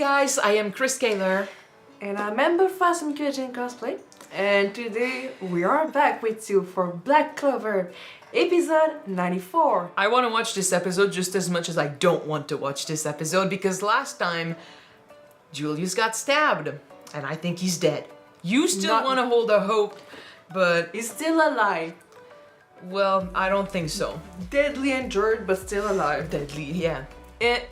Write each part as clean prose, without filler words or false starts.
guys, I am Chris Kaler. And I'm member from some Kyuujin cosplay. And today we are back with you for Black Clover, episode 94. I want to watch this episode just as much as I don't want to watch this episode because last time Julius got stabbed and I think he's dead. You still want to hold a hope, but... He's still alive. Well, I don't think so. Deadly injured, but still alive. Deadly, yeah.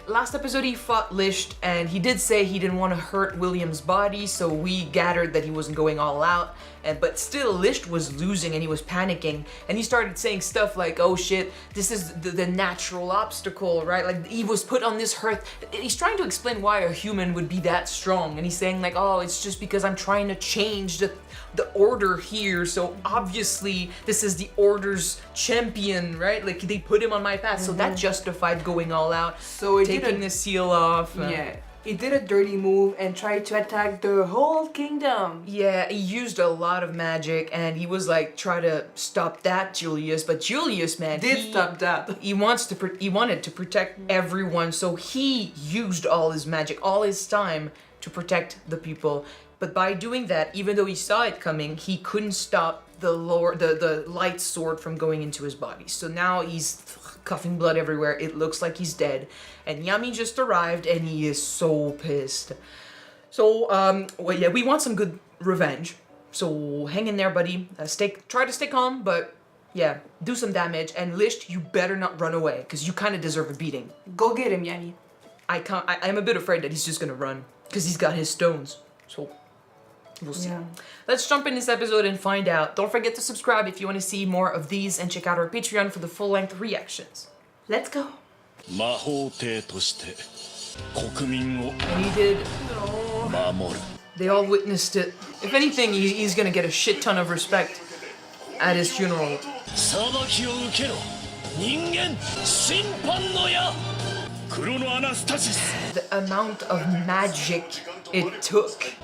Last episode he fought Licht and he did say he didn't want to hurt William's body, so we gathered that he wasn't going all out. But still, Licht was losing and he was panicking and he started saying stuff like, oh shit, this is the natural obstacle, right? Like he was put on this earth. He's trying to explain why a human would be that strong and he's saying like, oh, it's just because I'm trying to change the order here, so obviously this is the order's champion, right? Like they put him on my path, so that justified going all out. So taking the seal off. Yeah, he did a dirty move and tried to attack the whole kingdom. Yeah, he used a lot of magic and he was like, try to stop that, Julius. But Julius, man, stop that. He wanted to protect everyone, so he used all his magic, all his time to protect the people. But by doing that, even though he saw it coming, he couldn't stop the light sword from going into his body. So now he's coughing blood everywhere. It looks like he's dead. And Yami just arrived and he is so pissed. So, well, yeah, we want some good revenge. So hang in there, buddy. Try to stay calm, but yeah, do some damage. And Licht, you better not run away, because you kind of deserve a beating. Go get him, Yami. I'm a bit afraid that he's just gonna run, because he's got his stones. So we'll see. Yeah. Let's jump in this episode and find out. Don't forget to subscribe if you want to see more of these and check out our Patreon for the full-length reactions. Let's go. And he did. No. They all witnessed it. If anything, he's gonna get a shit ton of respect at his funeral. The amount of magic it took.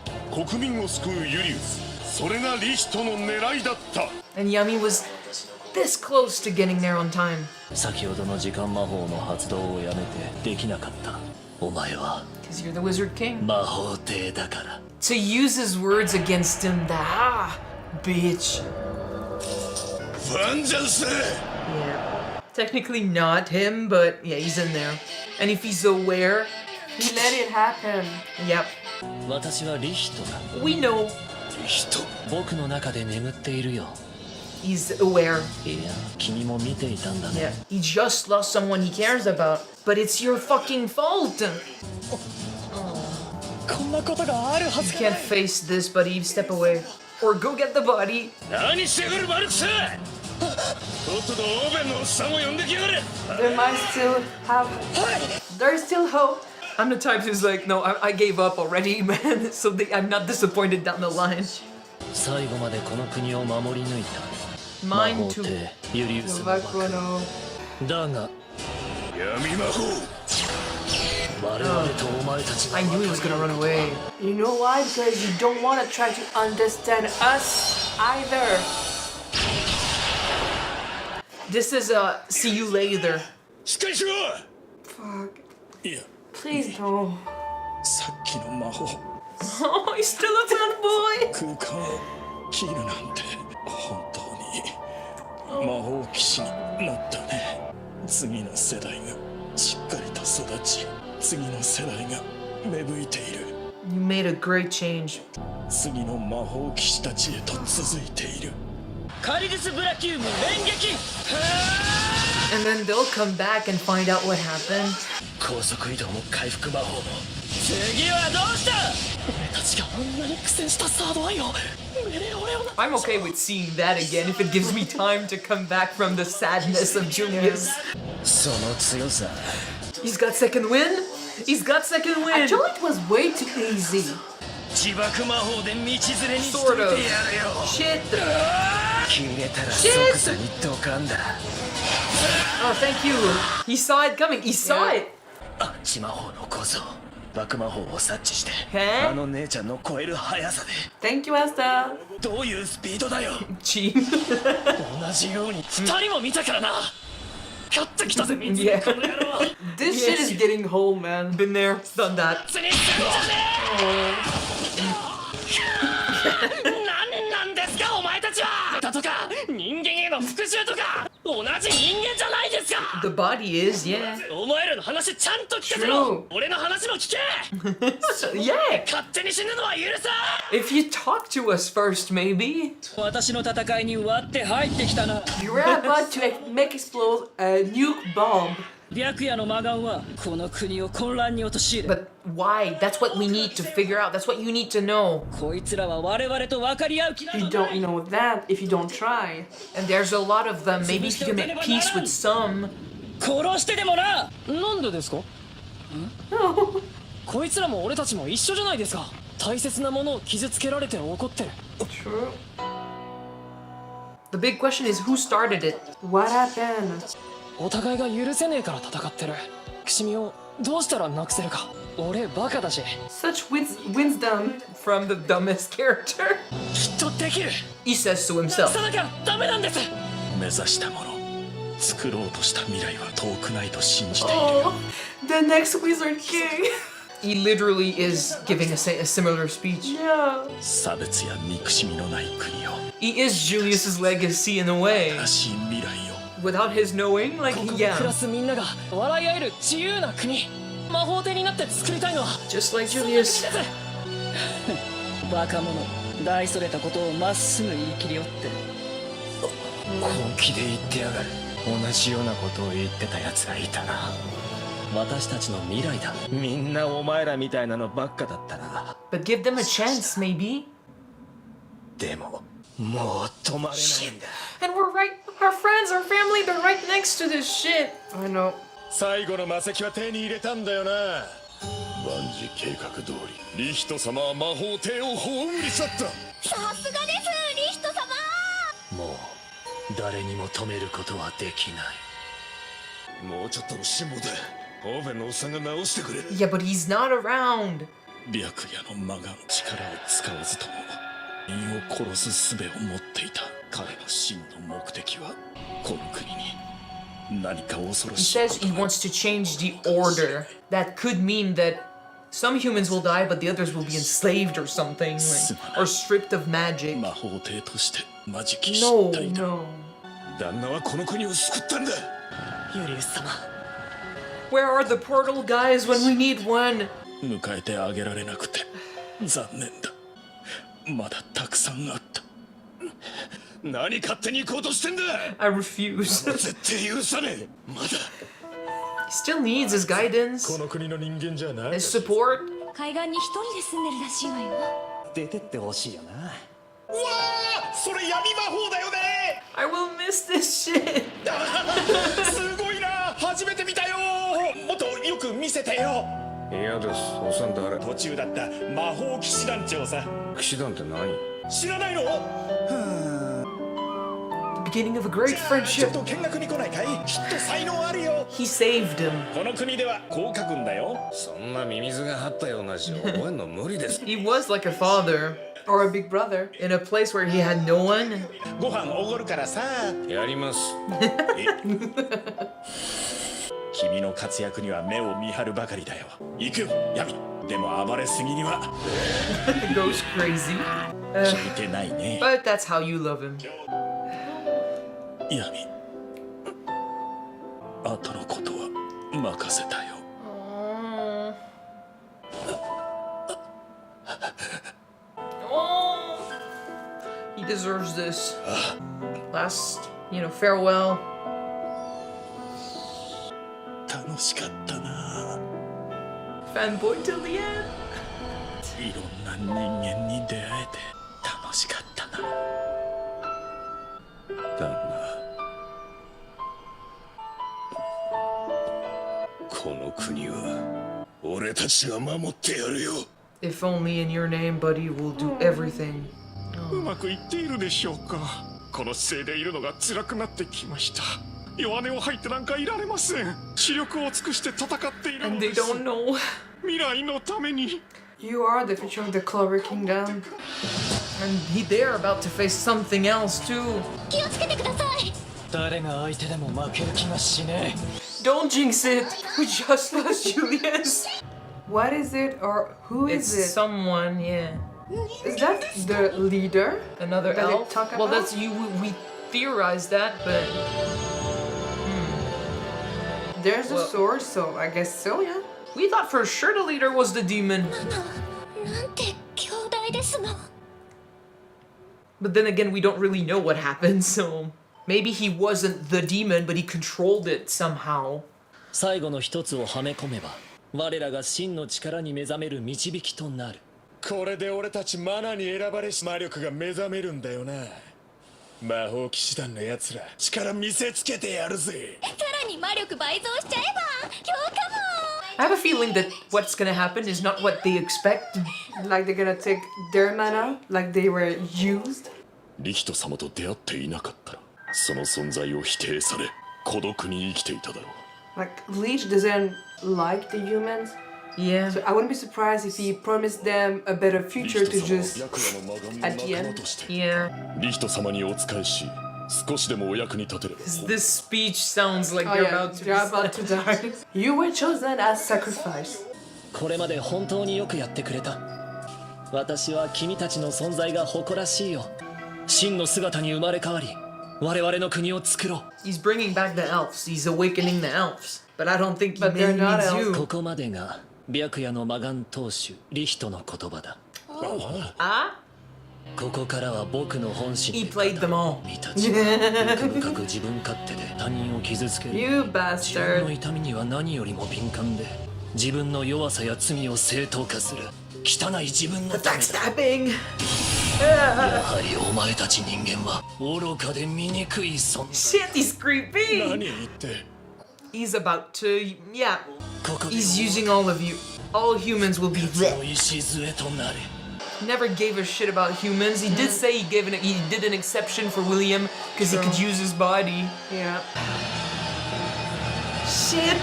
And Yami was this close to getting there on time. Because you're the Wizard King. To use his words against him, bitch. Yeah. Technically not him, but yeah, he's in there. And if he's aware, he let it happen. Yep. We know. He's aware. Yeah. He just lost someone he cares about. But it's your fucking fault. You can't face this, buddy. Step away. Or go get the body. There's still hope. I'm the type who's like, no, I gave up already, man. So I'm not disappointed down the line. Mine too. I knew he was gonna run away. You know why? Because you don't want to try to understand us either. This is a see you later. Fuck. Please don't. Oh, he's still a fanboy. You made a great change. And then they'll come back and find out what happened. I'm okay with seeing that again if it gives me time to come back from the sadness of Julius. He's got second win? He's got second win! Actually, it was way too easy. Sort of. Shit! Shit! Oh, thank you. He saw it coming. He saw it. Thank you, Asta. Gee. Yeah. This shit is getting old, man. Been there, done that. 何なんですかお前たちはだとか人間への復讐とか同じ人間じゃないですか The body is, yeah. お前らの話ちゃんと聞かせろ True. 俺の話も聞け Yeah. 勝手に死ぬのは許さ If you talk to us first, maybe. 私の戦いに割って入ってきたな You were about to make explode a nuke bomb. 白夜の魔眼はこの国を混乱に陥れ But why? That's what we need to figure out. That's what you need to know. こいつらは我々と分かり合う気な You のだ don't know that if you don't try. And there's a lot of them. Maybe if you can make peace with some. 殺してでもななんでですかこいつらも俺たちも一緒じゃないですか大切なものを傷つけられて怒ってる True. The big question is who started it? What happened? お互いが許せねえから戦ってるくしみをどうしたらなくせるか俺バカだし Such wisdom. From the dumbest character. きっとできる He says so himself. さなきゃダメなんです目指したもの作ろうとした未来は遠くないと信じている Oh, the next Wizard King. He literally is giving a similar speech. Yeah. 差別や憎しみのない国を He is Julius's legacy in a way. 新しい未来を Without his knowing, like, ここで暮ら yeah. すみんなが笑い合える自由な国魔法帝になって作りたいのは Just like Julius. バカ者大それたことをまっすぐ言い切りよって本気で言ってやがる同じようなことを言ってたやつがいたな私たちの未来だみんなお前らみたいなのばっかだったな But give them a chance, maybe. でももう止まれないんだ And we're right. Our friends, our family, they're right next to this shit. I know. 最後の魔石は手に入れたんだよな万事計画通りリヒト様は魔法帝を葬り去ったさすがですリヒト様もう誰にも止めることはできないもうちょっとの辛抱だオーベンのおっさんが直してくれる Yeah, but he's not around. 白夜の魔が力を使わずとも人を殺す術を持っていた彼の真の目的はこの国に何か恐ろ He しい says he wants to change the order. That could mean that some humans will die, but the others will be enslaved or something, like, or stripped of magic. 魔法帝として魔食失 No, 態だ No. 旦那はこの国を救ったんだユリウス様 Where are the portal guys when we need one? 迎えてあげられなくて残念だまだたくさんあった何勝手に行こうとしてんだ I refuse. 絶対許さねえまだ He still needs his guidance, この国の人間じゃない his support. 海岸に一人で住んでるらしいわよ出てってほしいよなうわーそれ闇魔法だよね I will miss this shit. すごいな初めて見たよもっとよく見せてよ嫌ですおっさん誰途中だった魔法騎士団長さ騎士団って何知らないの Beginning of a great ちょ friendship. っと見学に来ないかいきっと才能あるよ He saved him. この国ではこう書くんだよそんなミミズが張ったような字覚えるの無理です He was like a father Or a big brother. in a place where he had no one. ご飯おごるからさやります君の活躍には目を見張るばかりだよ行くよヤミでも暴れすぎには Goes crazy. 聞いてないね But that's how you love him. ヤミ後のことは任せたよ Oh. He deserves this. Last, farewell. 楽しかったな Fanboy till the end. いろんな人間に出会えて楽しかったな旦那この国は俺たちが守ってやるよ If only in your name, buddy, we'll do everything. うまくいっているでしょうかこの姿勢でいるのが辛くなってきました弱音を吐いてなんかいられません視力を尽くして戦っている And の they です don't know. 未来のために You are the future of the Clover Kingdom. And they're about to face something else too. 気をつけてください誰が相手でも負ける気がしね don't jinx it. We just lost Julius. What is it or who is It's it? someone, yeah. Is that the leader? Another that they elf. talk Well, about? that's you. We theorized that, but There's a Well- sword, so I guess so, yeah. we thought for sure the leader was the demon. なんて兄弟ですの But then again, we don't really know what happened, so maybe he wasn't the demon, but he controlled it somehow. 最後の一つをはめ込めば我らが真の力に目覚める導きとなる。これで俺たちマナに選ばれし魔力が目覚めるんだよな。魔法騎士団のやつら力見せつけてやるぜ。さらに魔力倍増しちゃえば強化も I have a feeling that what's gonna happen is not what they expect. Like they're gonna take their mana, like they were used. リヒト様と出会っていなかったらその存在を否定され孤独に生きていただろう。 Like Licht doesn't like the humans, Yeah. so I wouldn't be surprised if he promised them a better リ future ヒ to ト様は just 白夜の魔神の at the 仲 end 間として Yeah. リヒト様にお仕えし少しでもお役に立てれば This speech sounds like Oh they're yeah, about to. they're about to die. You were chosen as sacrifice. これまで本当によくやってくれた。私は君たちの存在が誇らしいよ。真の姿に生まれ変わり我々の国を作ろう。 He's bringing back the elves. He's awakening the elves. But I don't think he But they're maybe not needs elves. こ you. こまでが白夜の魔眼当主リヒトの言葉だ。 Ah? ここからは僕の本心 He で played them all. 君たちは奥深く自分勝手で他人を傷つける。 You 自分の bastard. 痛みには何よりも敏感で自分の弱さや罪を正当化する汚い自分のためだ。 Backstabbing. やはりお前たち人間は愚かで醜い存在。 Shit, he's creepy. 何言って He's about to. Yeah. ここで He's using all of you. All humans will be そ dead. の礎となれ。 Never gave a shit about humans. He did say he did an exception for William because he could use his body. Yeah. Shit.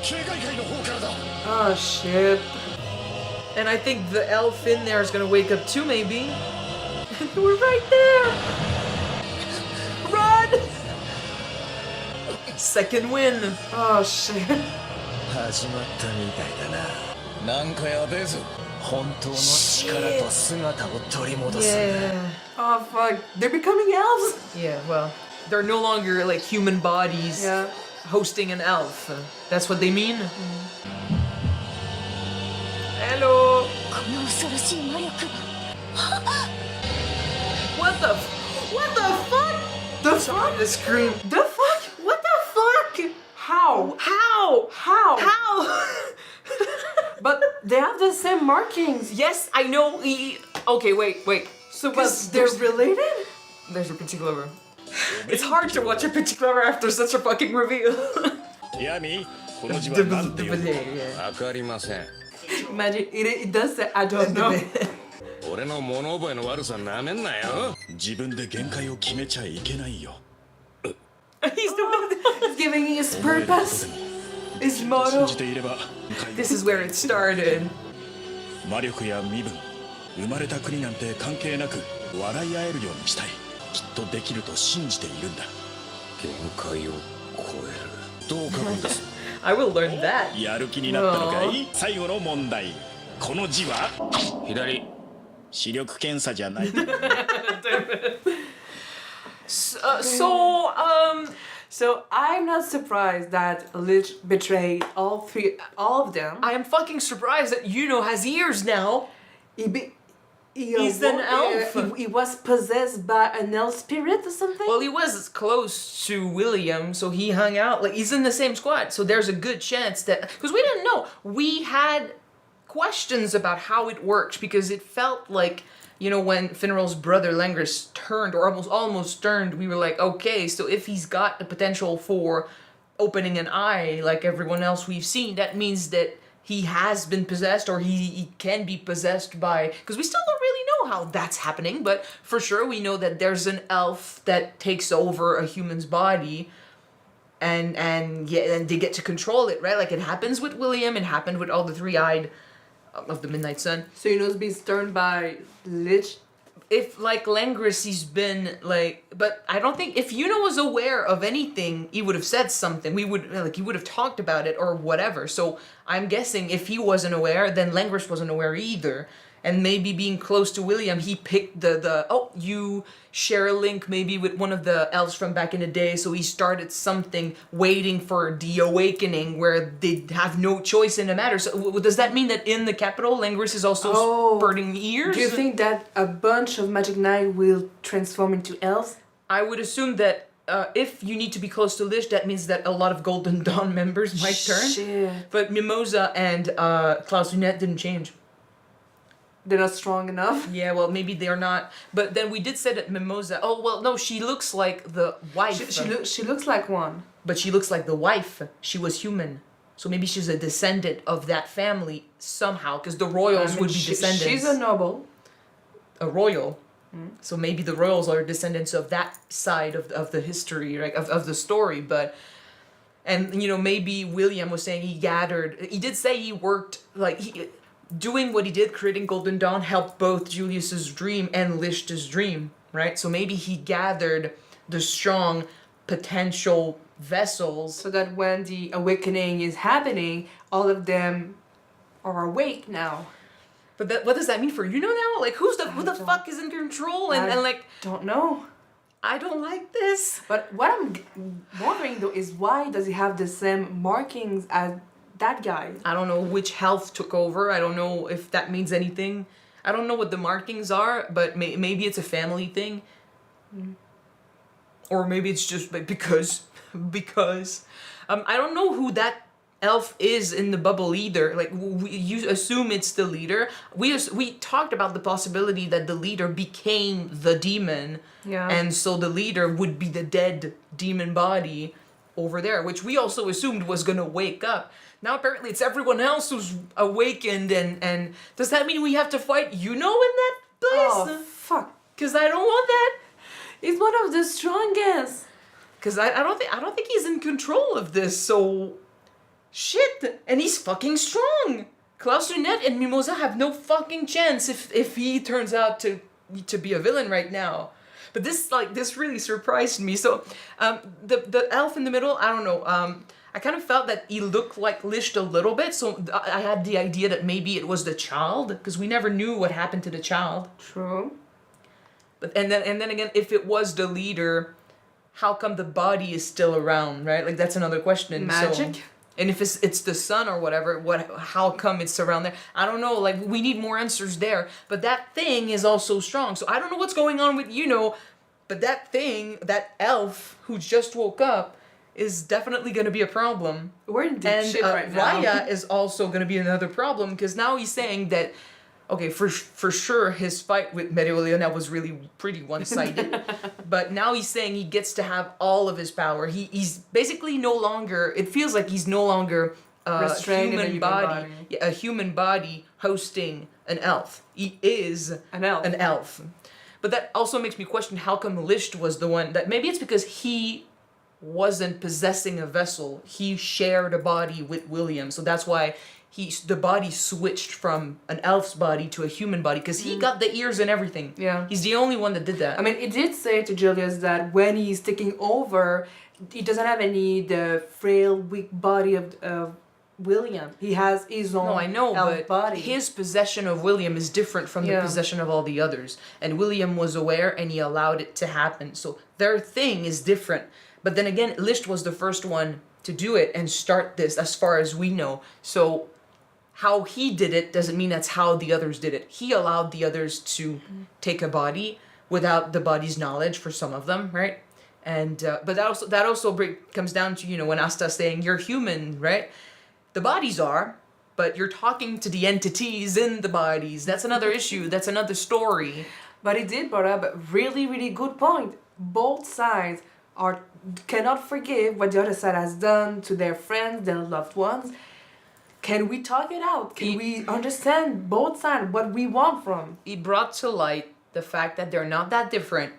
警戒会の方からだ。 Oh shit. And I think the elf in there is gonna wake up too, maybe. We're right there. Run. Second win. Oh shit. 始まったみたいだな。なんかやべえぞ。本当の力と姿を取り戻す。 Yeah. Oh fuck. They're becoming elves. Yeah. Well, they're no longer like human bodies Yeah. hosting an elf. That's what they mean. Hello. この恐ろしい魔力 What the? What the fuck? The Sorry fuck? to scream. The fuck? What the fuck? How? How? How? How? But they have the same markings. Yes, I know. Okay, wait. So but 'Cause they're there's- related? There's a particular. It's hard to watch a particular after such a fucking reveal. ヤミこの字は何て読む？ Yeah. わかりません。 Imagine it does say I don't know. 俺の物覚えの悪さなめんなよ。自分で限界を決めちゃいけないよ。 He's doing It's giving his purpose. His 信 motto. じていれば This is where it started. 魔力や身分生まれた国なんて関係なく笑い合えるようにしたい。きっとできると信じているんだ。限界を超える。どう書くんです？ I will learn that. やる気になったのかい？最後の問題。この字は左。視力検査じゃない。 So I'm not surprised that Licht betrayed all of them. I am fucking surprised that YUNO has ears now. He's an elf. He was possessed by an elf spirit or something. Well, he was close to William, so he hung out. Like, he's in the same squad, so there's a good chance that... Because we didn't know. We had questions about how it worked, because it felt like, you know, when Finral's brother Lengris turned, or almost turned, we were like, okay, so if he's got the potential for opening an eye like everyone else we've seen, that means that he has been possessed, or he can be possessed by... Because we still don't really know how that's happening, but for sure we know that there's an elf that takes over a human's body, and they get to control it, right? Like, it happens with William, it happened with all the three-eyed of the Midnight Sun. So he knows being turned by Licht. if like Langris, he's been like, but I don't think if Yuno was aware of anything, he would have said something. He would have talked about it or whatever. So I'm guessing if he wasn't aware, then Langris wasn't aware either. And maybe being close to William, he picked you share a link maybe with one of the elves from back in the day, so he started something waiting for the awakening where they have no choice in the matter. So does that mean that in the capital, Langris is also spurting ears? Do you think that a bunch of Magic Knight will transform into elves? I would assume that if you need to be close to Licht, that means that a lot of Golden Dawn members might turn. Shit. But Mimosa and Klaus Lunette didn't change. They're not strong enough. Yeah, well, maybe they're not. But then we did say that Mimosa... Oh, well, no, she looks like the wife. She looks like one. But she looks like the wife. She was human. So maybe she's a descendant of that family somehow, because the royals would be descendants. She's a noble. A royal. So maybe the royals are descendants of that side of the history, right? Of the story. But... And, you know, maybe William was saying he gathered... He did say he worked, like... Doing what he did, creating Golden Dawn, helped both Julius's dream and Licht's dream, right? So maybe he gathered the strong potential vessels. So that when the awakening is happening, all of them are awake now. But what does that mean for Yuno now? Like, who the fuck is in control? And like... Don't know. I don't like this. But what I'm wondering though is why does he have the same markings as that guy? I don't know which health took over. I don't know if that means anything. I don't know what the markings are, but maybe it's a family thing. Or maybe it's just because I don't know who that elf is in the bubble either. Like, you assume it's the leader. We talked about the possibility that the leader became the demon. Yeah. And so the leader would be the dead demon body over there, which we also assumed was gonna wake up. Now apparently it's everyone else who's awakened, and does that mean we have to fight Yuno in that place? Oh, fuck. Cause I don't want that. He's one of the strongest. Cause I don't think he's in control of this, so shit. And he's fucking strong. Klaus Lunette and Mimosa have no fucking chance if he turns out to be a villain right now. But this really surprised me. So the elf in the middle, I don't know. I kind of felt that he looked like Licht a little bit, so I had the idea that maybe it was the child, because we never knew what happened to the child. True. But and then again, if it was the leader, how come the body is still around, right? Like, that's another question. Magic. So, and if it's the sun or whatever, how come it's around there? I don't know. Like, we need more answers there. But that thing is also strong, so I don't know what's going on with Yuno. But that thing, that elf who just woke up, is definitely going to be a problem. We're in deep shit right now. Raya is also going to be another problem, because now he's saying that, okay, for sure his fight with Mereoleona was really pretty one-sided, but now he's saying he gets to have all of his power. He's basically no longer, it feels like he's no longer a human body hosting an elf. He is an elf. But that also makes me question how come Licht was the one that, maybe it's because he wasn't possessing a vessel. He shared a body with William, so that's why the body switched from an elf's body to a human body, because he got the ears and everything. Yeah. He's the only one that did that. I mean, it did say to Julius that when he's taking over, he doesn't have the frail, weak body of William. He has his own elf body. His possession of William is different from the possession of all the others. And William was aware and he allowed it to happen. So their thing is different. But then again, Licht was the first one to do it and start this, as far as we know. So how he did it doesn't mean that's how the others did it. He allowed the others to take a body without the body's knowledge for some of them, right? And but that also comes down to, you know, when Asta's saying you're human, right? The bodies are, but you're talking to the entities in the bodies. That's another issue. That's another story. But he did bring up a really, really good point. Both sides cannot forgive what the other side has done to their friends, their loved ones. Can we talk it out? Can we understand both sides, what we want from? He brought to light the fact that they're not that different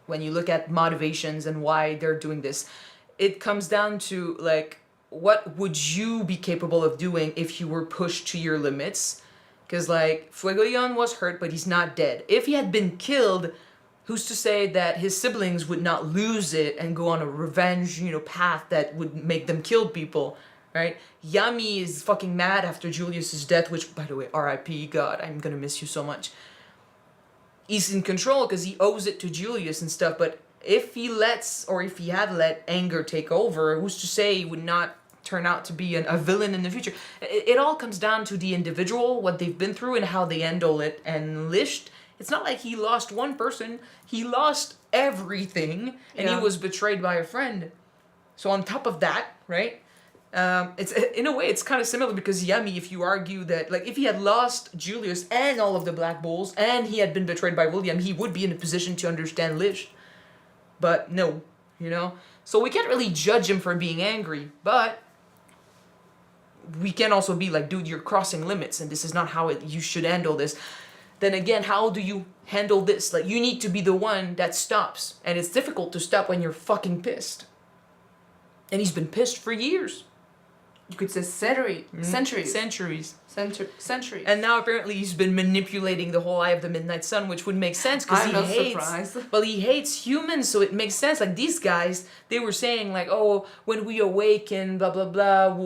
when you look at motivations and why they're doing this. It comes down to, like, what would you be capable of doing if you were pushed to your limits? Because, like, Fuegoleon was hurt, but he's not dead. If he had been killed, who's to say that his siblings would not lose it and go on a revenge, path that would make them kill people, right? Yami is fucking mad after Julius's death, which, by the way, R.I.P. God, I'm gonna miss you so much. He's in control because he owes it to Julius and stuff, but if he had let anger take over, who's to say he would not turn out to be a villain in the future? It all comes down to the individual, what they've been through, and how they handle it. And Licht, it's not like he lost one person, he lost everything, and he was betrayed by a friend. So on top of that, right, it's in a way it's kind of similar, because Yami, if you argue that, like, if he had lost Julius and all of the Black Bulls, and he had been betrayed by William, he would be in a position to understand Licht. But no, So we can't really judge him for being angry, but we can also be like, dude, you're crossing limits, and this is not how you should handle this. Then again, how do you handle this? Like, you need to be the one that stops, and it's difficult to stop when you're fucking pissed. And he's been pissed for years. You could say centuries. Centuries. And now apparently he's been manipulating the whole Eye of the Midnight Sun, which would make sense because I'm not surprised. Well, he hates humans, so it makes sense. Like, these guys, they were saying, like, oh, when we awaken, blah, blah, blah.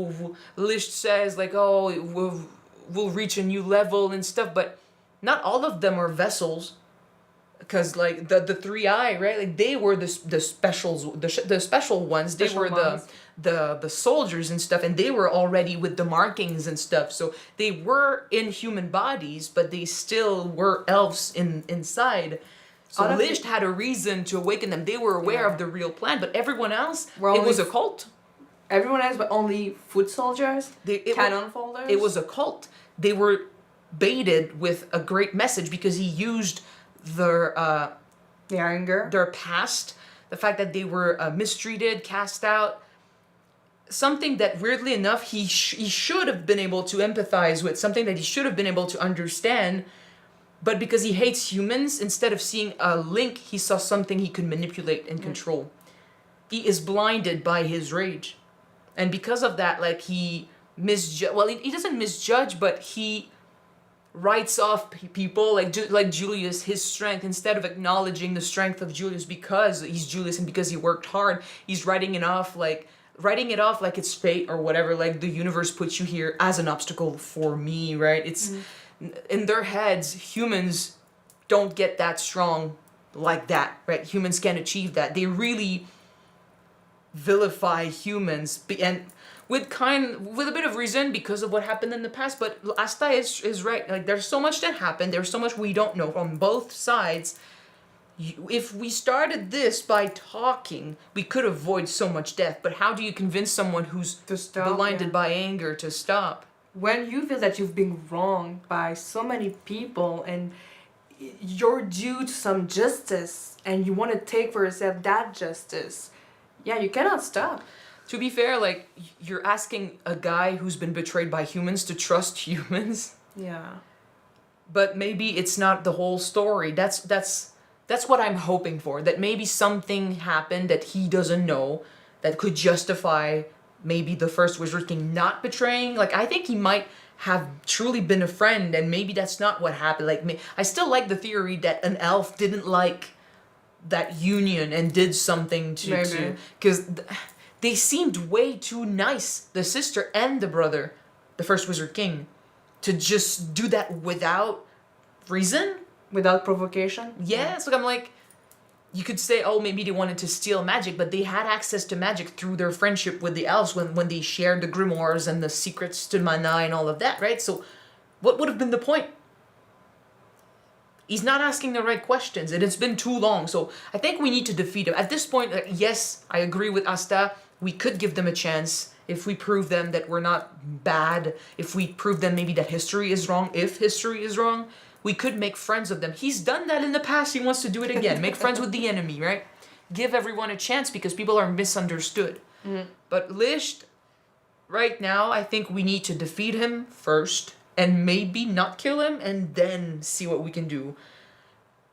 Licht says, like, oh, we'll reach a new level and stuff, but not all of them are vessels. Because, like, the 3-eye, right? Like, they were the specials, the special ones. They were the soldiers and stuff, and they were already with the markings and stuff. So they were in human bodies, but they still were elves inside. So Licht had a reason to awaken them. They were aware of the real plan, but everyone else, it was a cult. Everyone else, but only foot soldiers, cannon folders. It was a cult. They were baited with a great message because he used their anger, their past, the fact that they were mistreated, cast out, something that weirdly enough he should have been able to empathize with, something that he should have been able to understand, but because he hates humans, instead of seeing a link, he saw something he could manipulate and control. He is blinded by his rage, and because of that, like, he doesn't misjudge, but he writes off people like Julius, his strength, instead of acknowledging the strength of Julius because he's Julius and because he worked hard. He's writing it off like it's fate or whatever, like the universe puts you here as an obstacle for me, right? It's in their heads, humans don't get that strong like that, right? Humans can't achieve that. They really vilify humans, and with a bit of reason because of what happened in the past. But Asta is right. Like, there's so much that happened. There's so much we don't know on both sides. If we started this by talking, we could avoid so much death. But how do you convince someone who's blinded by anger to stop? When you feel that you've been wronged by so many people and you're due to some justice and you want to take for yourself that justice, you cannot stop. To be fair, like, you're asking a guy who's been betrayed by humans to trust humans. Yeah. But maybe it's not the whole story. That's what I'm hoping for. That maybe something happened that he doesn't know that could justify maybe the first Wizard King not betraying. Like, I think he might have truly been a friend, and maybe that's not what happened. Like, I still like the theory that an elf didn't like that union and did something to because they seemed way too nice, the sister and the brother, the first Wizard King, to just do that without reason, without provocation. Yeah, so I'm like, you could say, oh, maybe they wanted to steal magic, but they had access to magic through their friendship with the elves when they shared the grimoires and the secrets to mana and all of that, right? So what would have been the point? He's not asking the right questions, and it's been too long. So I think we need to defeat him. At this point, yes, I agree with Asta. We could give them a chance if we prove them that we're not bad. If we prove them maybe that history is wrong. If history is wrong, we could make friends of them. He's done that in the past. He wants to do it again. Make friends with the enemy, right? Give everyone a chance because people are misunderstood. But Licht, right now, I think we need to defeat him first and maybe not kill him and then see what we can do.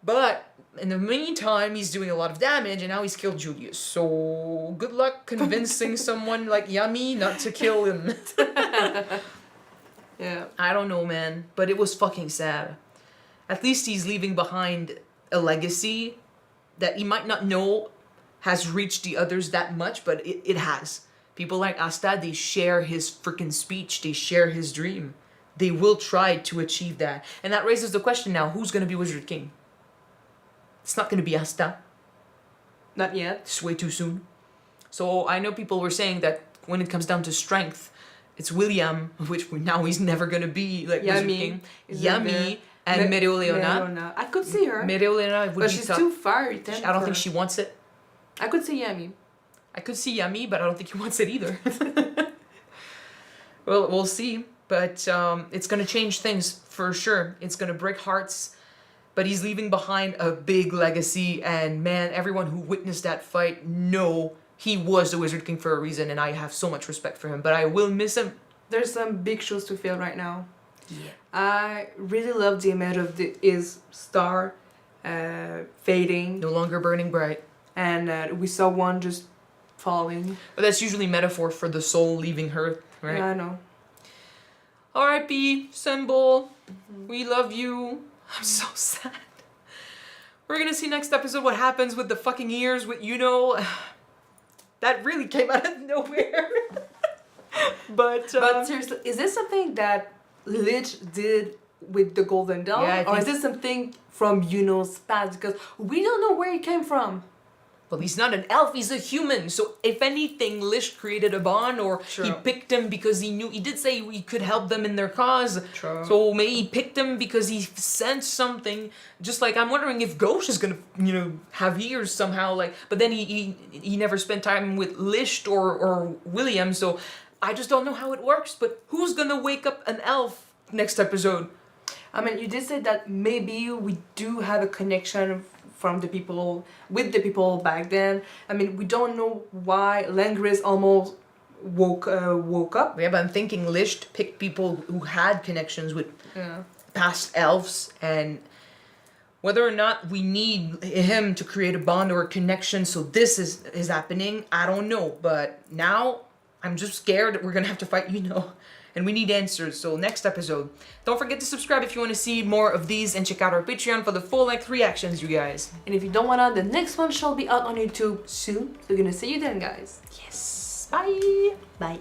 But in the meantime, he's doing a lot of damage and now he's killed Julius. So good luck convincing someone like Yami not to kill him. Yeah. I don't know, man, but it was fucking sad. At least he's leaving behind a legacy that he might not know has reached the others that much, but it has. People like Asta, they share his freaking speech, they share his dream. They will try to achieve that. And that raises the question now, who's gonna be Wizard King? It's not gonna be Asta. Not yet. It's way too soon. So I know people were saying that when it comes down to strength, it's William, which now he's never gonna be like Wizard Yami King. is Yami and Mereoleona. Mereoleona. I could see her. Mereoleona would But be she's tough. too fiery. I don't think she wants it. I could see Yami. I could see Yami, but I don't think he wants it either. Well, we'll see. But it's gonna change things for sure. It's gonna break hearts. But he's leaving behind a big legacy, and man, everyone who witnessed that fight know he was the Wizard King for a reason, and I have so much respect for him. But I will miss him. There's some big shoes to fill right now. Yeah. I really love the image of his star fading, No longer burning bright. and we saw one just falling. But that's usually metaphor for the soul leaving Earth, right? Yeah, I know. R.I.P. Symbol. We love you. I'm so sad. We're gonna see next episode what happens with the fucking ears with YUNO. That really came out of nowhere. But seriously, is this something that Licht did with the golden doll? Yeah, I or is think- this something from YUNO's past? Because we don't know where he came from. Well, he's not an elf, he's a human. So if anything, Licht created a bond, or he True. picked him because he knew, he did say he could help them in their cause. True. So maybe he picked him because he sensed something. Just like, I'm wondering if Ghosh is gonna, have ears somehow, like, but then he never spent time with Licht or William, so I just don't know how it works. But who's gonna wake up an elf next episode? I mean, you did say that maybe we do have a connection from the people, with the people back then. I mean, we don't know why Langris almost woke up. Yeah, but I'm thinking Licht picked people who had connections with Yeah. past elves, and whether or not we need him to create a bond or a connection so this is happening, I don't know. But now I'm just scared that we're gonna have to fight and we need answers. So next episode, don't forget to subscribe if you want to see more of these, and check out our Patreon for the full-length reactions, you guys. And if you don't wanna, the next one shall be out on YouTube soon. So we're gonna see you then, guys. Yes, bye. Bye.